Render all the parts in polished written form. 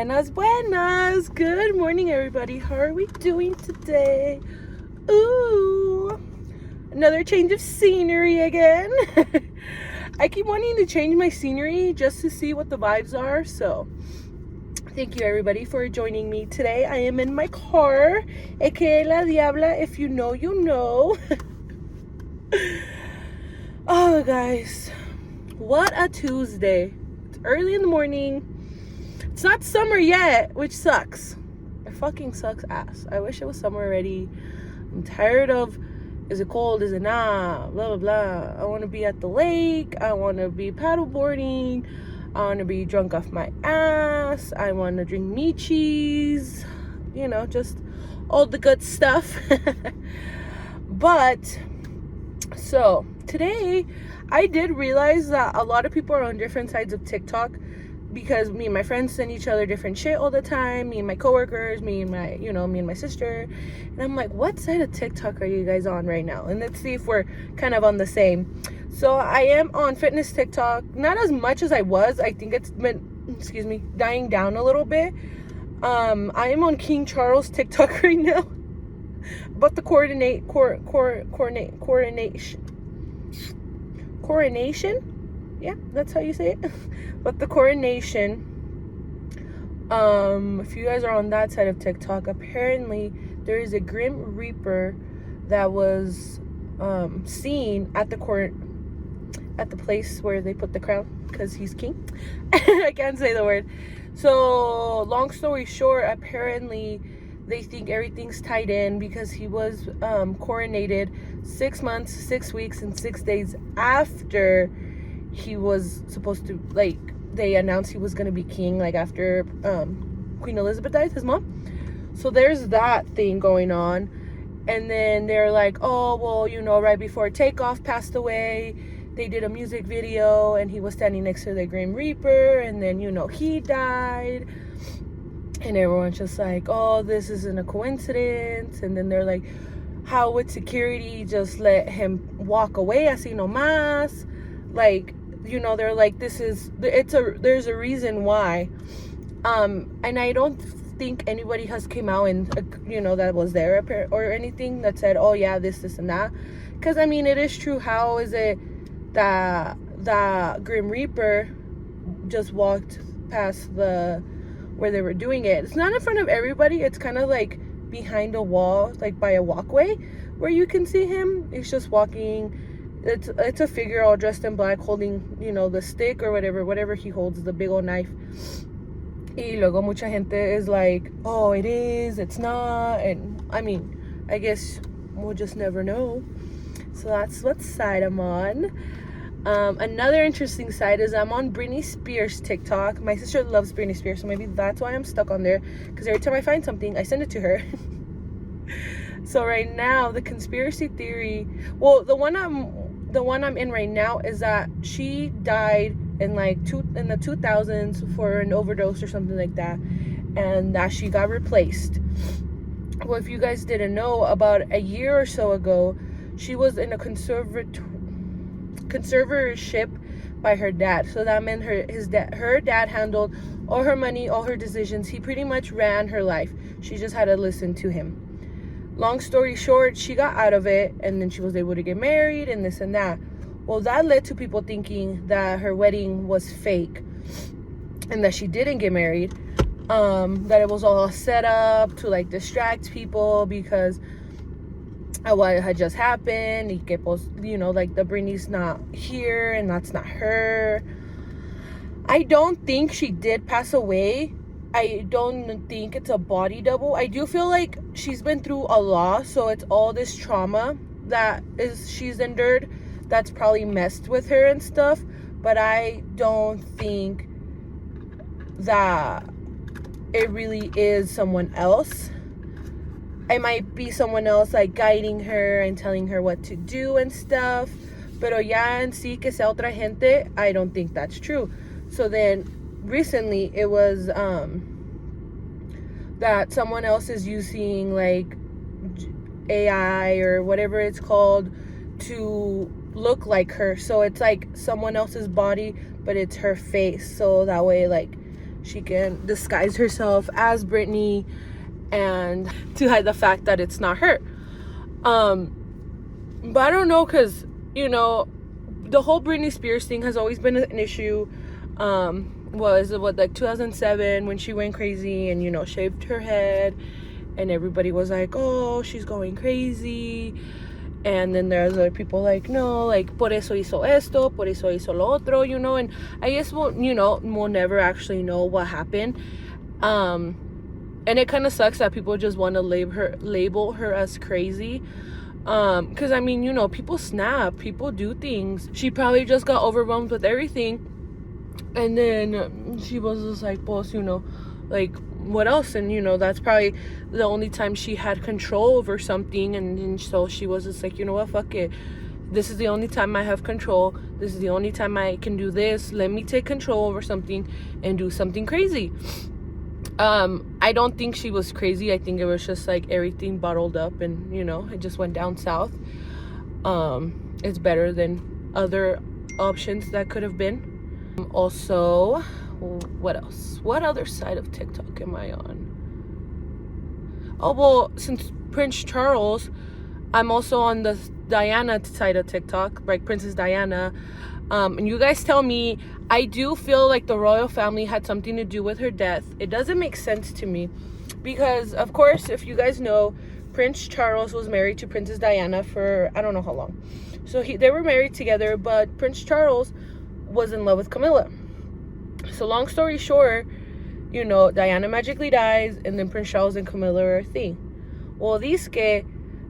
Buenas, buenas. Good morning, everybody. How are we doing today? Ooh, another change of scenery again. I keep wanting to change my scenery just to see what the vibes are. So, thank you, everybody, for joining me today. I am in my car, aka La Diabla. If you know, you know. Oh, guys, what a Tuesday. It's early in the morning. It's not summer yet, which sucks. It fucking sucks ass. I wish it was summer already. I'm tired of, is it cold, is it not, blah, blah, blah. I want to be at the lake. I want to be paddleboarding. I want to be drunk off my ass. I want to drink meat cheese. You know, just all the good stuff. But, so, today, I did realize that a lot of people are on different sides of TikTok. Because me and my friends send each other different shit all the time. Me and my coworkers, me and my sister. And I'm like, what side of TikTok are you guys on right now? And let's see if we're kind of on the same. So I am on fitness TikTok. Not as much as I was. I think it's been, dying down a little bit. I am on King Charles TikTok right now. But the coronation. Yeah, that's how you say it. But the coronation, if you guys are on that side of TikTok, apparently there is a Grim Reaper that was seen at the place where they put the crown, because he's king. I can't say the word. So long story short, apparently they think everything's tied in because he was coronated 6 months, 6 weeks, and 6 days after he was supposed to, like, they announced he was going to be king, like, after Queen Elizabeth died, his mom. So there's that thing going on. And then they're like, oh, well, you know, right before Takeoff passed away, they did a music video, and he was standing next to the Grim Reaper, and then, you know, he died. And everyone's just like, oh, this isn't a coincidence. And then they're like, how would security just let him walk away así nomás? Like, you know, they're like, there's a reason why. And I don't think anybody has came out and, you know, that was there or anything that said, oh yeah, this and that. Because, I mean, it is true. How is it that the Grim Reaper just walked past where they were doing it? It's not in front of everybody. It's kind of like behind a wall, like by a walkway where you can see him. He's just walking. It's a figure all dressed in black holding, you know, the stick or whatever he holds, the big old knife. Y luego mucha gente is like, oh, it is, it's not. And I mean, I guess we'll just never know. So that's what side I'm on. Another interesting side is I'm on Britney Spears TikTok. My sister loves Britney Spears, so maybe that's why I'm stuck on there. Because every time I find something, I send it to her. So right now, the conspiracy theory, well, the one I'm in right now is that she died in in the 2000s for an overdose or something like that, and that she got replaced. Well, if you guys didn't know, about a year or so ago, she was in a conservatorship by her dad. So that meant her dad handled all her money, all her decisions. He pretty much ran her life. She just had to listen to him. Long story short, she got out of it, and then she was able to get married and this and that. Well, that led to people thinking that her wedding was fake and that she didn't get married. That it was all set up to, like, distract people because of what had just happened. Y que, pues, you know, like, the Britney's not here and that's not her. I don't think she did pass away. I don't think it's a body double. I do feel like she's been through a lot, so it's all this trauma that she's endured that's probably messed with her and stuff. But I don't think that it really is someone else. It might be someone else, like, guiding her and telling her what to do and stuff. Pero ya en sí que sea otra gente, I don't think that's true. So then recently it was that someone else is using, like, AI or whatever it's called to look like her. So it's like someone else's body, but it's her face. So that way, like, she can disguise herself as Britney and to hide the fact that it's not her. But I don't know, because, you know, the whole Britney Spears thing has always been an issue. Was what, like 2007, when she went crazy and, you know, shaved her head, and everybody was like, oh, she's going crazy. And then there's other people like, no, like, por eso hizo esto, por eso hizo lo otro, you know. And I guess we'll never actually know what happened. And it kind of sucks that people just want to label her as crazy. Because, I mean, you know, people snap, people do things. She probably just got overwhelmed with everything. And then she was just like, boss, you know, like, what else? And, you know, that's probably the only time she had control over something. And so she was just like, you know what, fuck it. This is the only time I have control. This is the only time I can do this. Let me take control over something and do something crazy. I don't think she was crazy. I think it was just like everything bottled up and, you know, it just went down south. It's better than other options that could have been. Also, what else? What other side of TikTok am I on? Oh, well, since Prince Charles, I'm also on the Diana side of TikTok, like Princess Diana. And you guys tell me, I do feel like the royal family had something to do with her death. It doesn't make sense to me because, of course, if you guys know, Prince Charles was married to Princess Diana for I don't know how long. So they were married together, but Prince Charles was in love with Camilla. So long story short, you know, Diana magically dies, and then Prince Charles and Camilla are a thing. Well, dice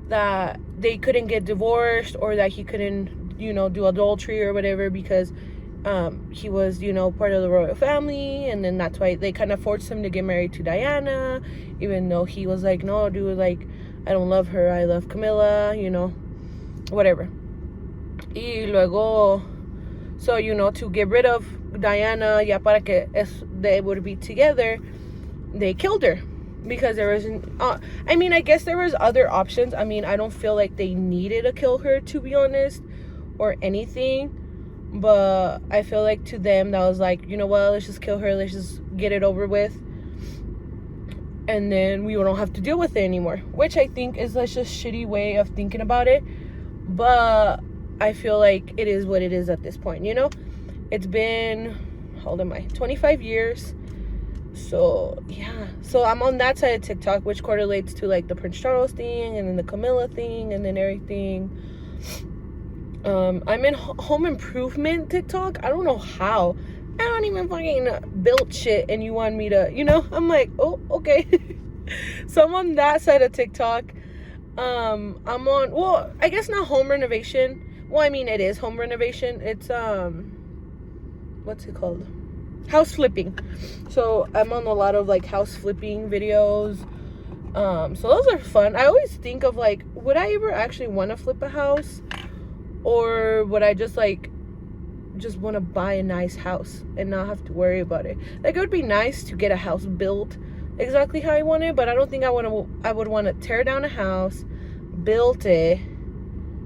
that they couldn't get divorced, or that he couldn't, you know, do adultery or whatever because he was, you know, part of the royal family, and then that's why they kind of forced him to get married to Diana, even though he was like, no, dude, like, I don't love her, I love Camilla, you know, whatever. Y luego, so, you know, to get rid of Diana, ya para que they would be together, they killed her. Because there wasn't, I mean, I guess there was other options. I mean, I don't feel like they needed to kill her, to be honest, or anything. But I feel like to them, that was like, you know what, let's just kill her. Let's just get it over with. And then we don't have to deal with it anymore. Which I think is like just a shitty way of thinking about it. But I feel like it is what it is at this point, you know? It's been, how old am I? 25 years. So, yeah. So, I'm on that side of TikTok, which correlates to, like, the Prince Charles thing, and then the Camilla thing, and then everything. I'm in home improvement TikTok. I don't know how. I don't even fucking build shit, and you want me to, you know? I'm like, oh, okay. So, I'm on that side of TikTok. I'm on, well, I guess not home renovation. Well, I mean, it is home renovation. It's, what's it called? House flipping. So I'm on a lot of like house flipping videos. So those are fun. I always think of like, would I ever actually want to flip a house, or would I just want to buy a nice house and not have to worry about it? Like, it would be nice to get a house built exactly how I want it, but I don't think I would want to tear down a house, build it,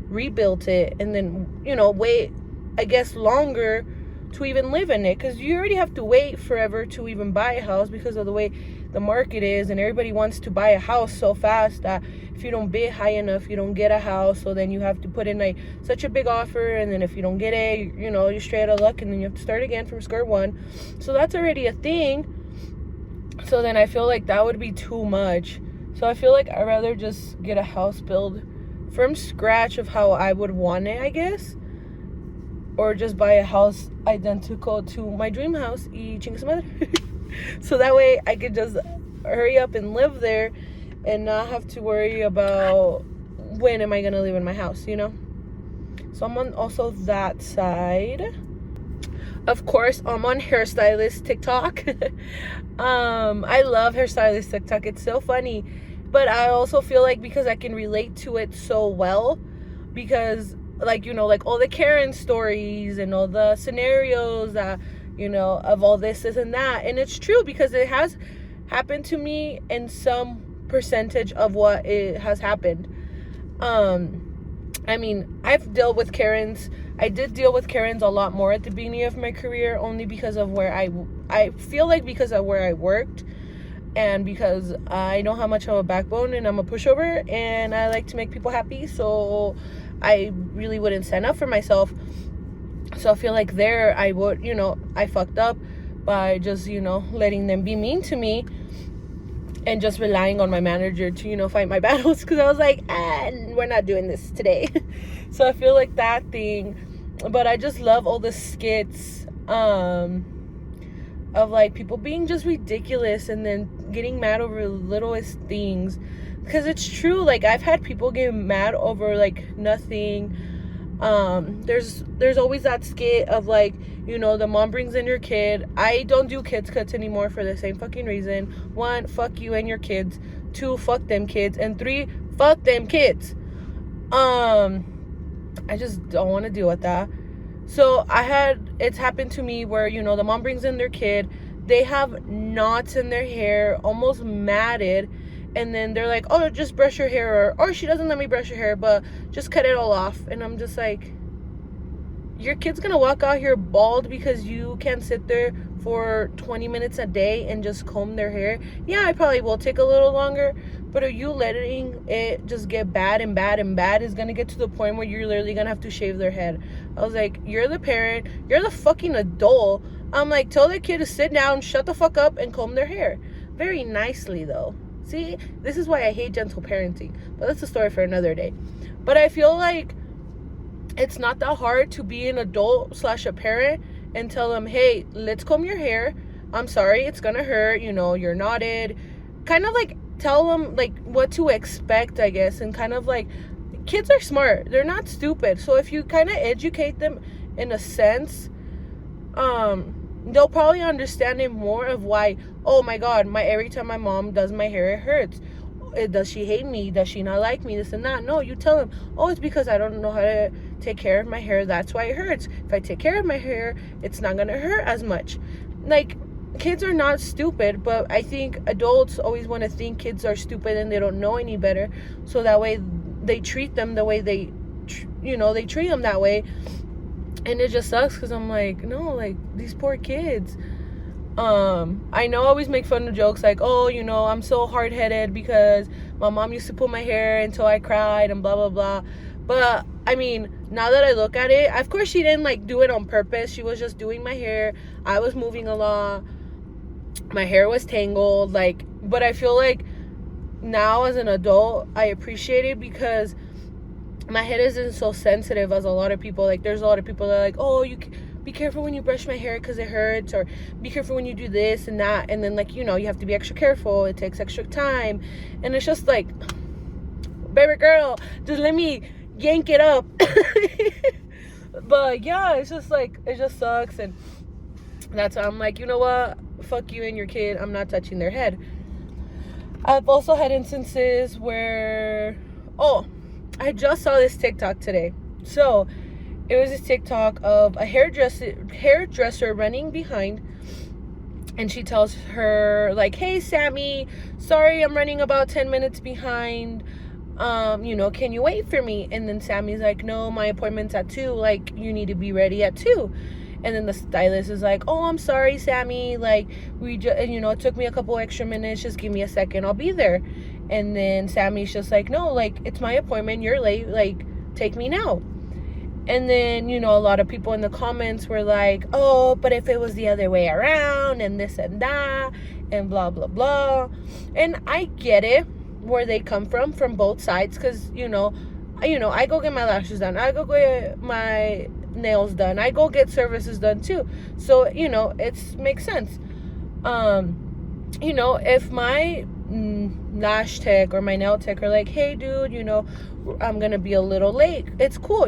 rebuild it, and then, you know, wait, I guess, longer to even live in it, because you already have to wait forever to even buy a house because of the way the market is, and everybody wants to buy a house so fast that if you don't bid high enough, you don't get a house. So then you have to put in like such a big offer, and then if you don't get it, you know, you're straight out of luck, and then you have to start again from square one. So that's already a thing. So then I feel like that would be too much. So I feel like I'd rather just get a house built from scratch of how I would want it, I guess. Or just buy a house identical to my dream house, y chingue su madre. So that way I could just hurry up and live there and not have to worry about when am I going to live in my house, you know? So I'm on also that side. Of course, I'm on hairstylist TikTok. I love hairstylist TikTok. It's so funny. But I also feel like because I can relate to it so well, because like, you know, like all the Karen stories and all the scenarios that, you know, of all this and that. And it's true because it has happened to me in some percentage of what it has happened. I mean, I've dealt with Karens I did deal with Karens a lot more at the beginning of my career, only because of where I feel like because of where I worked, and because I know how much I'm a backbone and I'm a pushover and I like to make people happy, so I really wouldn't stand up for myself. So I feel like there I would, I fucked up by just, letting them be mean to me and just relying on my manager to, fight my battles, because I was like, we're not doing this today. So I feel like that thing. But I just love all the skits of like people being just ridiculous and then getting mad over the littlest things, because it's true. Like, I've had people get mad over like nothing. There's always that skit of like, the mom brings in her kid. I don't do kids cuts anymore for the same fucking reason. 1, fuck you and your kids. 2, fuck them kids. And 3, fuck them kids. I just don't want to deal with that. So it's happened to me where, the mom brings in their kid. They have knots in their hair, almost matted. And then they're like, oh, just brush your hair. Or she doesn't let me brush your hair, but just cut it all off. And I'm just like, your kid's going to walk out here bald because you can't sit there for 20 minutes a day and just comb their hair? Yeah, I probably will take a little longer. But are you letting it just get bad and bad and bad? Is going to get to the point where you're literally going to have to shave their head. I was like, you're the parent. You're the fucking adult. I'm like, tell the kid to sit down, shut the fuck up, and comb their hair. Very nicely, though. See, this is why I hate gentle parenting. But that's a story for another day. But I feel like it's not that hard to be an adult / a parent and tell them, hey, let's comb your hair. I'm sorry, it's going to hurt. You're knotted. Kind of like tell them like what to expect, I guess. And kind of like, kids are smart. They're not stupid. So if you kind of educate them in a sense, they'll probably understand it more of why, oh my God, every time my mom does my hair, it hurts. Does she hate me? Does she not like me? This and that. No, you tell them, oh, it's because I don't know how to take care of my hair. That's why it hurts. If I take care of my hair, it's not going to hurt as much. Like, kids are not stupid, but I think adults always want to think kids are stupid and they don't know any better. So that way they treat them the way they treat them that way. And it just sucks because I'm like, no, like, these poor kids. I know I always make fun of jokes like, oh, I'm so hard-headed because my mom used to pull my hair until I cried and blah, blah, blah. But, I mean, now that I look at it, of course she didn't, like, do it on purpose. She was just doing my hair. I was moving a lot. My hair was tangled, like, but I feel like now as an adult, I appreciate it because my head isn't so sensitive as a lot of people. Like, there's a lot of people that are like, oh, be careful when you brush my hair because it hurts, or be careful when you do this and that. And then, like, you have to be extra careful. It takes extra time. And it's just like, baby girl, just let me yank it up. But yeah, it's just like, it just sucks. And that's why I'm like, you know what? Fuck you and your kid. I'm not touching their head. I've also had instances where, I just saw this TikTok today. So it was this TikTok of a hairdresser running behind, and she tells her like, hey Sammy, sorry I'm running about 10 minutes behind, can you wait for me? And then Sammy's like, no, my appointment's at 2, like, you need to be ready at 2. And then the stylist is like, oh, I'm sorry, Sammy, like, it took me a couple extra minutes, just give me a second, I'll be there. And then Sammy's just like, no, like, it's my appointment, you're late, like, take me now. And then, a lot of people in the comments were like, oh, but if it was the other way around, and this and that, and blah, blah, blah. And I get it, where they come from both sides, because, I go get my lashes done, I go get my nails done, I go get services done too. So, it makes sense. If my lash tech or my nail tech are like, hey dude, I'm gonna be a little late, it's cool,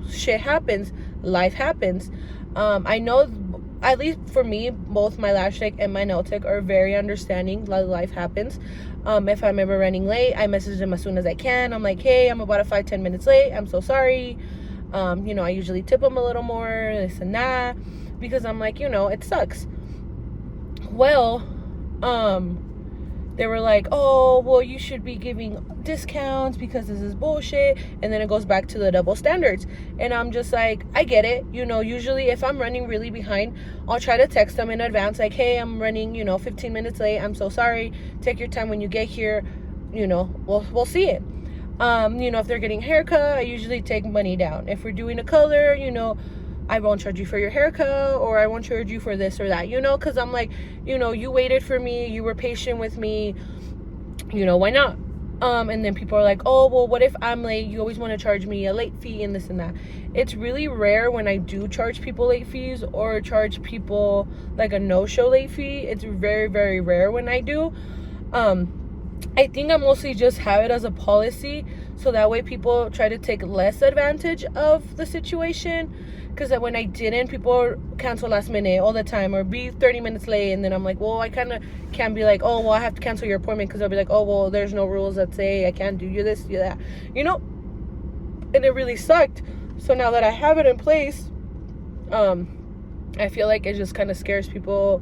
shit happens, life happens. I know, at least for me, both my lash tech and my nail tech are very understanding. Life happens. If I'm ever running late, I message them as soon as I can. I'm like, hey, I'm about 5-10 minutes late, I'm so sorry. I usually tip them a little more, this and that, because I'm like, it sucks. Well, they were like, oh, well, you should be giving discounts because this is bullshit. And then it goes back to the double standards. And I'm just like, I get it. Usually if I'm running really behind, I'll try to text them in advance, like, hey, I'm running 15 minutes late, I'm so sorry, take your time when you get here, we'll see it. If they're getting a haircut, I usually take money down. If we're doing a color, I won't charge you for your haircut, or I won't charge you for this or that, because I'm like, you waited for me, you were patient with me, why not? And then people are like, oh, well, what if I'm late? You always want to charge me a late fee and this and that. It's really rare when I do charge people late fees or charge people like a no-show late fee. It's very, very rare when I do. I think I mostly just have it as a policy, so that way people try to take less advantage of the situation. Because when I didn't, people cancel last minute all the time, or be 30 minutes late, and then I'm like, well, I kind of can't be like, oh, well, I have to cancel your appointment, because they'll be like, oh, well, there's no rules that say I can't do you this, do that, and it really sucked. So now that I have it in place, I feel like it just kind of scares people,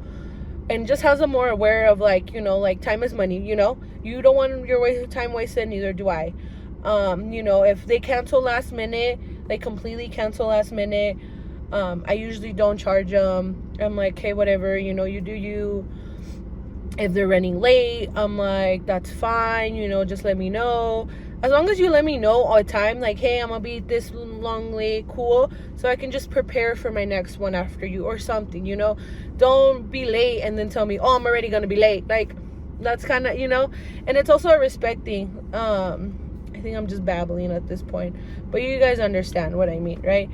and just has them more aware of, like, like, time is money. You don't want your time wasted, neither do I. If they cancel last minute, they completely cancel last minute, I usually don't charge them. I'm like, hey, whatever, you do you. If they're running late, I'm like, that's fine, just let me know. As long as you let me know all the time, like, hey, I'm gonna be this long late, cool, so I can just prepare for my next one after you or something. Don't be late and then tell me, oh, I'm already gonna be late. Like, that's kind of, and it's also a respect thing. I think I'm just babbling at this point, but you guys understand what I mean, right?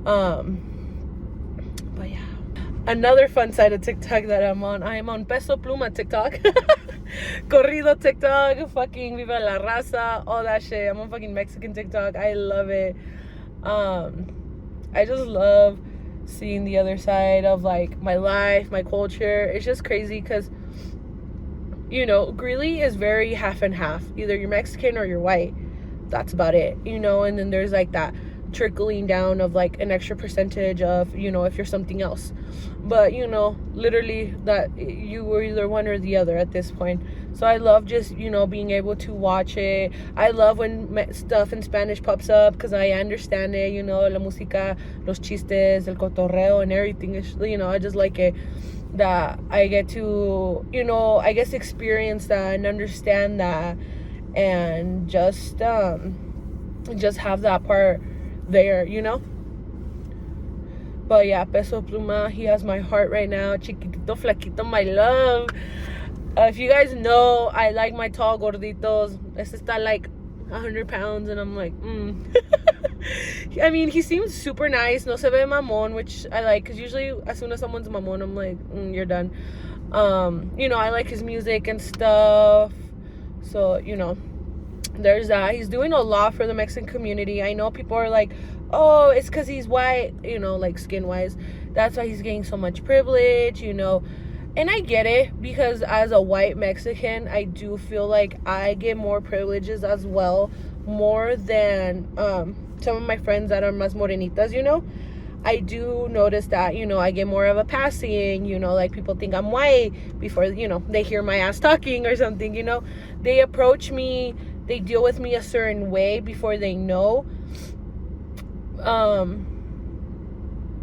But yeah, another fun side of TikTok that I'm on, I am on Peso Pluma TikTok. Corrido TikTok, fucking Viva la Raza, all that shit. I'm on fucking Mexican TikTok. I love it. I just love seeing the other side of, like, my life, my culture. It's just crazy because Greeley is very half and half. Either you're Mexican or you're white. That's about it, and then there's, like, that trickling down of, like, an extra percentage of, if you're something else. But, literally that you were either one or the other at this point. So I love just, being able to watch it. I love when stuff in Spanish pops up because I understand it, la música, los chistes, el cotorreo, and everything. I just like it. That I get to, I guess, experience that and understand that, and just have that part there, But yeah, Peso Pluma, he has my heart right now. Chiquitito, flaquito, my love. If you guys know, I like my tall gorditos. Este está like 100 pounds, and I'm like, I mean, he seems super nice. No se ve mamón, which I like, because usually as soon as someone's mamón, I'm like, you're done. I like his music and stuff. So, there's that. He's doing a lot for the Mexican community. I know people are like, oh, it's because he's white, like, skin-wise. That's why he's getting so much privilege, And I get it, because as a white Mexican, I do feel like I get more privileges as well, more than some of my friends that are más morenitas, I do notice that, I get more of a passing, like, people think I'm white before, they hear my ass talking or something, They approach me, they deal with me a certain way before they know,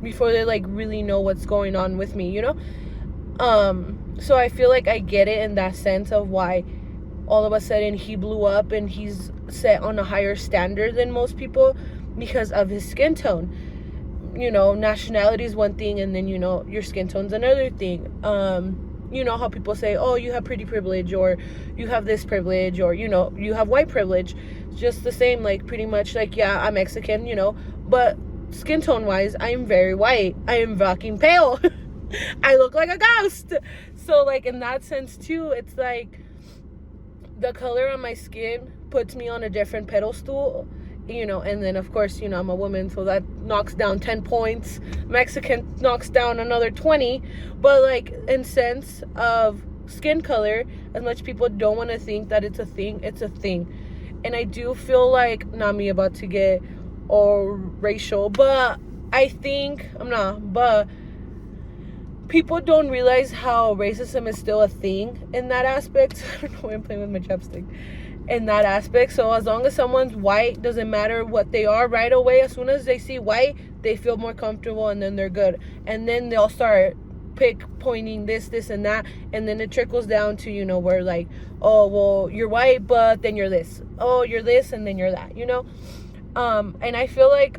before they, like, really know what's going on with me, So I feel like I get it in that sense of why all of a sudden he blew up and he's set on a higher standard than most people because of his skin tone. Nationality is one thing, and then, your skin tone's another thing. How people say, oh, you have pretty privilege, or you have this privilege, or, you have white privilege. It's just the same, like, pretty much, like, yeah, I'm Mexican, but skin tone wise, I am very white. I am fucking pale. I look like a ghost. So, like, in that sense too, it's like the color on my skin puts me on a different pedestal, and then, of course, I'm a woman, so that knocks down 10 points. Mexican knocks down another 20. But, like, in sense of skin color, as much people don't want to think that it's a thing, it's a thing. And I do feel like, not me about to get all racial, but I think, I'm not, but people don't realize how racism is still a thing in that aspect. I don't know why I'm playing with my chapstick. In that aspect. So as long as someone's white, doesn't matter what they are, right away, as soon as they see white, they feel more comfortable, and then they're good. And then they'll start pointing this and that, and then it trickles down to, you know, where like, oh, well, you're white, but then you're this. Oh, you're this, and then you're that, you know. And I feel like,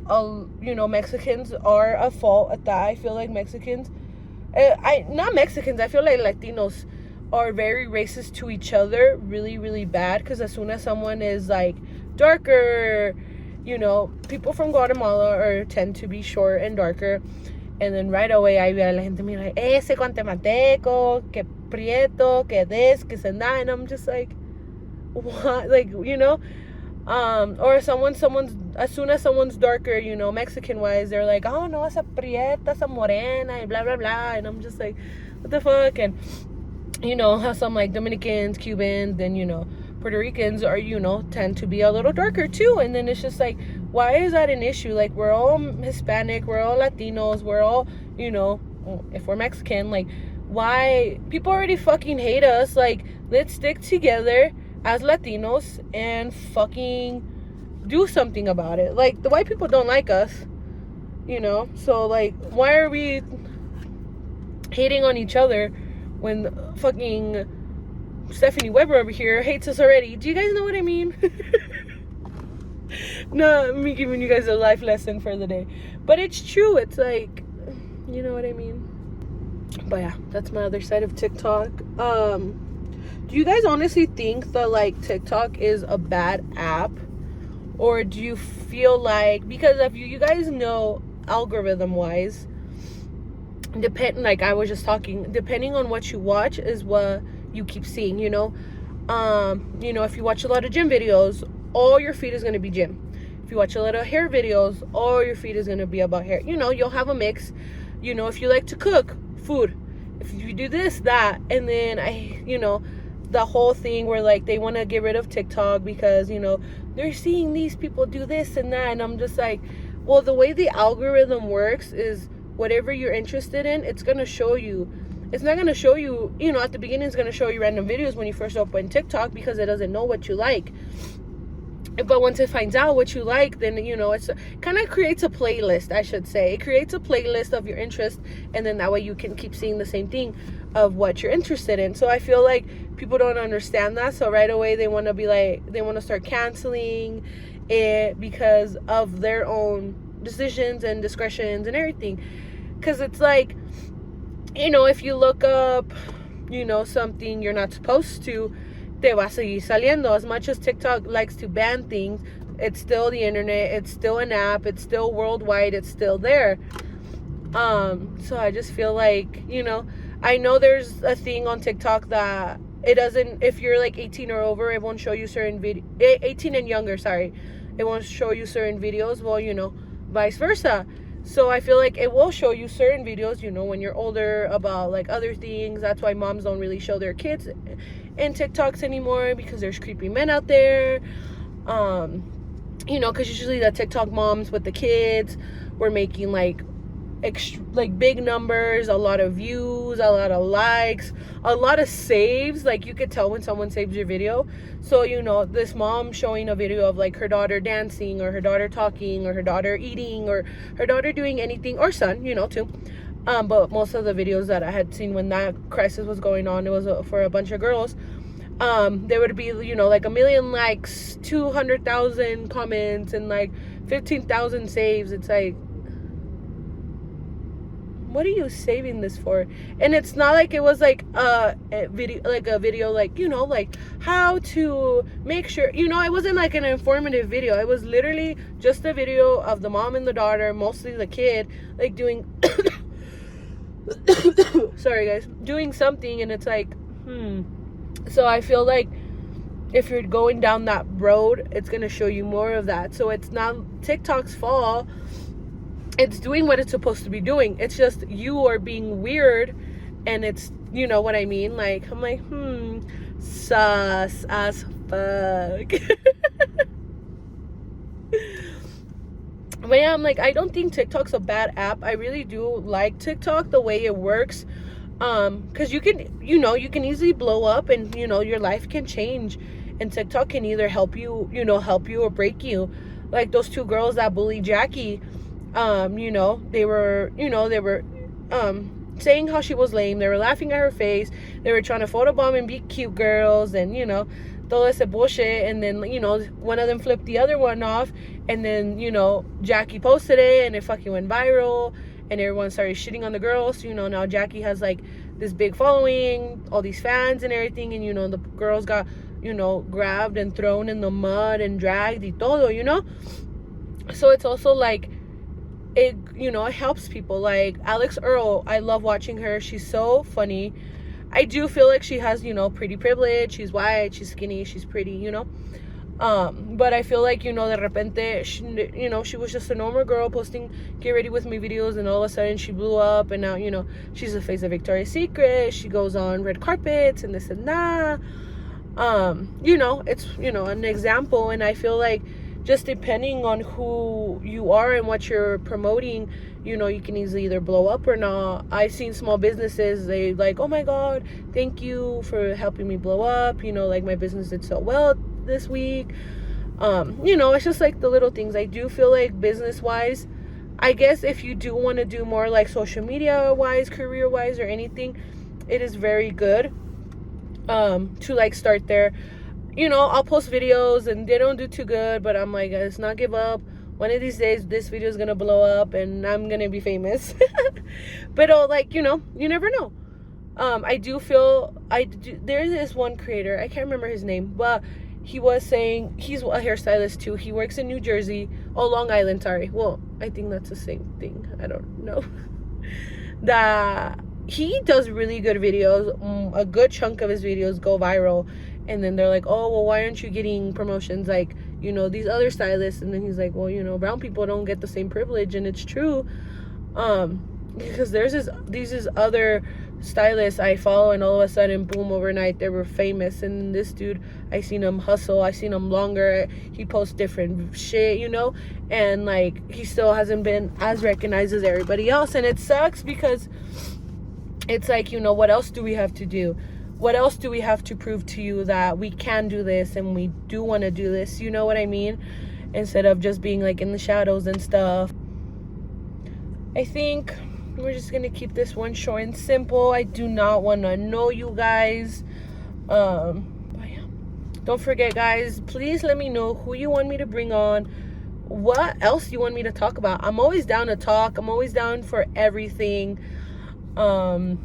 you know, Mexicans are at fault at that. I feel like Mexicans, not Mexicans, I feel like Latinos are very racist to each other, really, really bad, because as soon as someone is like darker, you know, people from Guatemala tend to be short and darker, and then right away I veo a la gente mira, ese guatemalteco, que prieto, que this, que se that, and I'm just like, what, like, you know, or someone's as soon as someone's darker, you know, Mexican wise, they're like, oh no, esa prieta, esa morena, and blah blah blah, and I'm just like, what the fuck. And you know, how some like Dominicans, Cubans, and, you know, Puerto Ricans are, you know, tend to be a little darker too. And then it's just like, why is that an issue? Like, we're all Hispanic, we're all Latinos, we're all, you know, if we're Mexican, like, why? People already fucking hate us. Like, let's stick together as Latinos and fucking do something about it. Like, the white people don't like us, you know, so like, why are we hating on each other when fucking Stephanie Weber over here hates us already? Do you guys know what I mean? No, me giving you guys a life lesson for the day. But it's true. It's like, you know what I mean? But yeah, that's my other side of TikTok. Do you guys honestly think that like TikTok is a bad app? Or do you feel like, because if you guys know, algorithm wise, like I was just talking, depending on what you watch is what you keep seeing, you know. You know, if you watch a lot of gym videos, all your feed is going to be gym. If you watch a lot of hair videos, all your feed is going to be about hair. You know, you'll have a mix. You know, if you like to cook food, if you do this, that, and then you know, the whole thing where like they want to get rid of TikTok because, you know, they're seeing these people do this and that, and I'm just like, well, the way the algorithm works is whatever you're interested in, it's going to show you. It's not going to show you, you know, at the beginning it's going to show you random videos when you first open TikTok because it doesn't know what you like. But once it finds out what you like, then, you know, it's kind of creates a playlist, I should say. It creates a playlist of your interest, and then that way you can keep seeing the same thing of what you're interested in. So I feel like people don't understand that. So right away they want to be like, they want to start canceling it because of their own decisions and discretions and everything. Because it's like, you know, if you look up, you know, something you're not supposed to, te va a seguir saliendo. As much as TikTok likes to ban things, it's still the internet, it's still an app, it's still worldwide, it's still there. So I just feel like, you know, I know there's a thing on TikTok that it doesn't, if you're like 18 or over, it won't show you certain 18 and younger, sorry, it won't show you certain videos. Well, you know, vice versa. So I feel like it will show you certain videos, you know, when you're older about like other things. That's why moms don't really show their kids in TikToks anymore, because there's creepy men out there. You know, because usually the TikTok moms with the kids were making like big numbers, a lot of views, a lot of likes, a lot of saves. Like you could tell when someone saves your video. So, you know, this mom showing a video of like her daughter dancing, or her daughter talking, or her daughter eating, or her daughter doing anything, or son, you know, too. But most of the videos that I had seen when that crisis was going on, it was for a bunch of girls. There would be, you know, like 1 million likes, 200,000 comments, and like 15,000 saves. It's like, what are you saving this for? And it's not like it was like a video like, you know, like how to make sure, you know, it wasn't like an informative video. It was literally just a video of the mom and the daughter, mostly the kid, like doing sorry guys, doing something. And it's like, so I feel like if you're going down that road, it's gonna show you more of that. So it's not TikTok's fault. It's doing what it's supposed to be doing. It's just you are being weird, and it's, you know what I mean? Like, I'm like, sus as fuck. But yeah, I'm like, I don't think TikTok's a bad app. I really do like TikTok, the way it works. Because you can, you can easily blow up, and your life can change, and TikTok can either help you, help you or break you. Like those two girls that bullied Jackie, they were saying how she was lame. They were laughing at her face. They were trying to photobomb and be cute girls, and todo ese bullshit. And then one of them flipped the other one off, and then Jackie posted it, and it fucking went viral, and everyone started shitting on the girls. Now Jackie has like this big following, all these fans and everything, and the girls got grabbed and thrown in the mud and dragged y todo. So it's also like it it helps people. Like Alex Earl, I love watching her. She's so funny. I do feel like she has pretty privilege. She's white, she's skinny, she's pretty, but I feel like de repente she was just a normal girl posting get ready with me videos, and all of a sudden she blew up, and now she's the face of Victoria's Secret. She goes on red carpets and this and that. It's an example. And I feel like just depending on who you are and what you're promoting, you can easily either blow up or not. I've seen small businesses, they like, oh my god, thank you for helping me blow up, like my business did so well this week. It's just like the little things. I do feel like business wise, I guess if you do want to do more like social media wise, career wise, or anything, it is very good to like start there. I'll post videos and they don't do too good, but I'm like, let's not give up. One of these days this video is gonna blow up and I'm gonna be famous. But you never know. I do feel there is one creator, I can't remember his name, but he was saying he's a hairstylist too. He works in New Jersey. Oh, Long Island, sorry. Well, I think that's the same thing. I don't know. That he does really good videos. A good chunk of his videos go viral. And then they're like, oh, well, why aren't you getting promotions like, these other stylists? And then he's like, well, brown people don't get the same privilege. And it's true. Because these other stylists I follow, and all of a sudden, boom, overnight they were famous. And this dude, I seen him hustle, I seen him longer, he posts different shit, and like he still hasn't been as recognized as everybody else. And it sucks because it's like, what else do we have to do? What else do we have to prove to you that we can do this and we do want to do this? You know what I mean? Instead of just being like in the shadows and stuff. I think we're just gonna keep this one short and simple. I do not want to know you guys. But yeah. Don't forget, guys, please let me know who you want me to bring on, what else you want me to talk about. I'm always down to talk. I'm always down for everything. And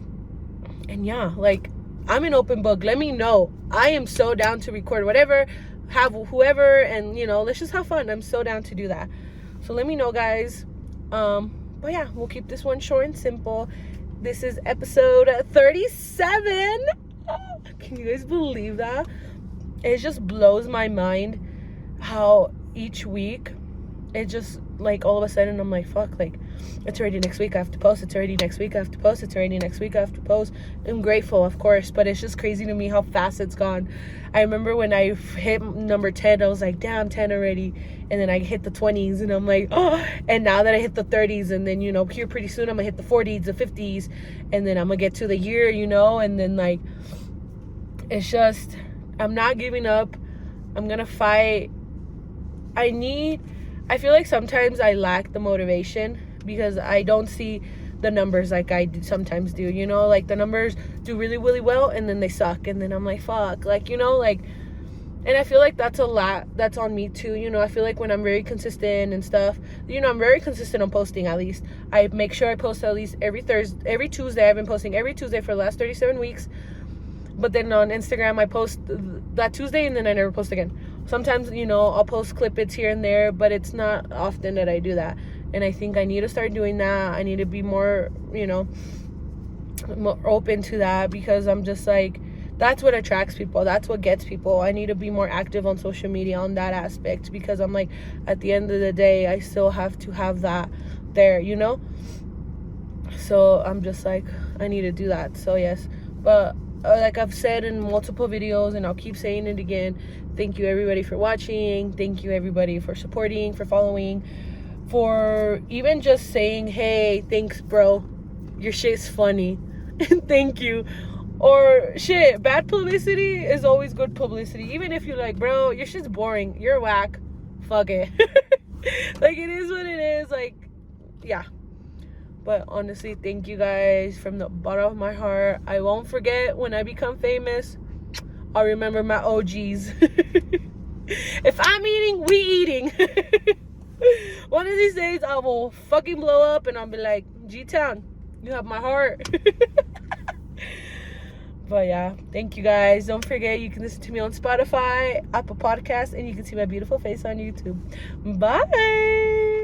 yeah, like, I'm an open book. Let me know. I am so down to record whatever, have whoever, and let's just have fun. I'm so down to do that. So let me know, guys. But yeah, we'll keep this one short and simple. This is episode 37. Can you guys believe that? It just blows my mind how each week it just like all of a sudden I'm like, fuck, like it's already next week I have to post, it's already next week I have to post, it's already next week I have to post. I'm grateful, of course, but it's just crazy to me how fast it's gone. I remember when I hit number 10, I was like, damn, 10 already. And then I hit the 20s and I'm like, oh, and now that I hit the 30s, and then here pretty soon I'm gonna hit the 40s, the 50s, and then I'm gonna get to the year, and then like it's just, I'm not giving up. I'm gonna fight. I feel like sometimes I lack the motivation because I don't see the numbers like I sometimes do, like the numbers do really, really well and then they suck, and then I'm like, fuck, like, and I feel like that's a lot, that's on me too, I feel like when I'm very consistent and stuff, I'm very consistent on posting. At least I make sure I post at least every Tuesday. I've been posting every Tuesday for the last 37 weeks, but then on Instagram I post that Tuesday and then I never post again. Sometimes, I'll post clip-its here and there, but it's not often that I do that. And I think I need to start doing that. I need to be more, more open to that, because I'm just like, that's what attracts people. That's what gets people. I need to be more active on social media on that aspect, because I'm like, at the end of the day, I still have to have that there, So I'm just like, I need to do that. So yes, but like I've said in multiple videos, and I'll keep saying it again, thank you everybody for watching. Thank you everybody for supporting, for following. for even just saying, hey, thanks, bro. Your shit's funny. And thank you. Or shit, bad publicity is always good publicity. Even if you're like, bro, your shit's boring. You're whack. Fuck it. Like, it is what it is. Like, yeah. But honestly, thank you guys from the bottom of my heart. I won't forget when I become famous. I'll remember my OGs. If I'm eating, we eating. One of these days, I will fucking blow up and I'll be like, G-Town, you have my heart. But yeah, thank you guys. Don't forget, you can listen to me on Spotify, Apple Podcasts, and you can see my beautiful face on YouTube. Bye.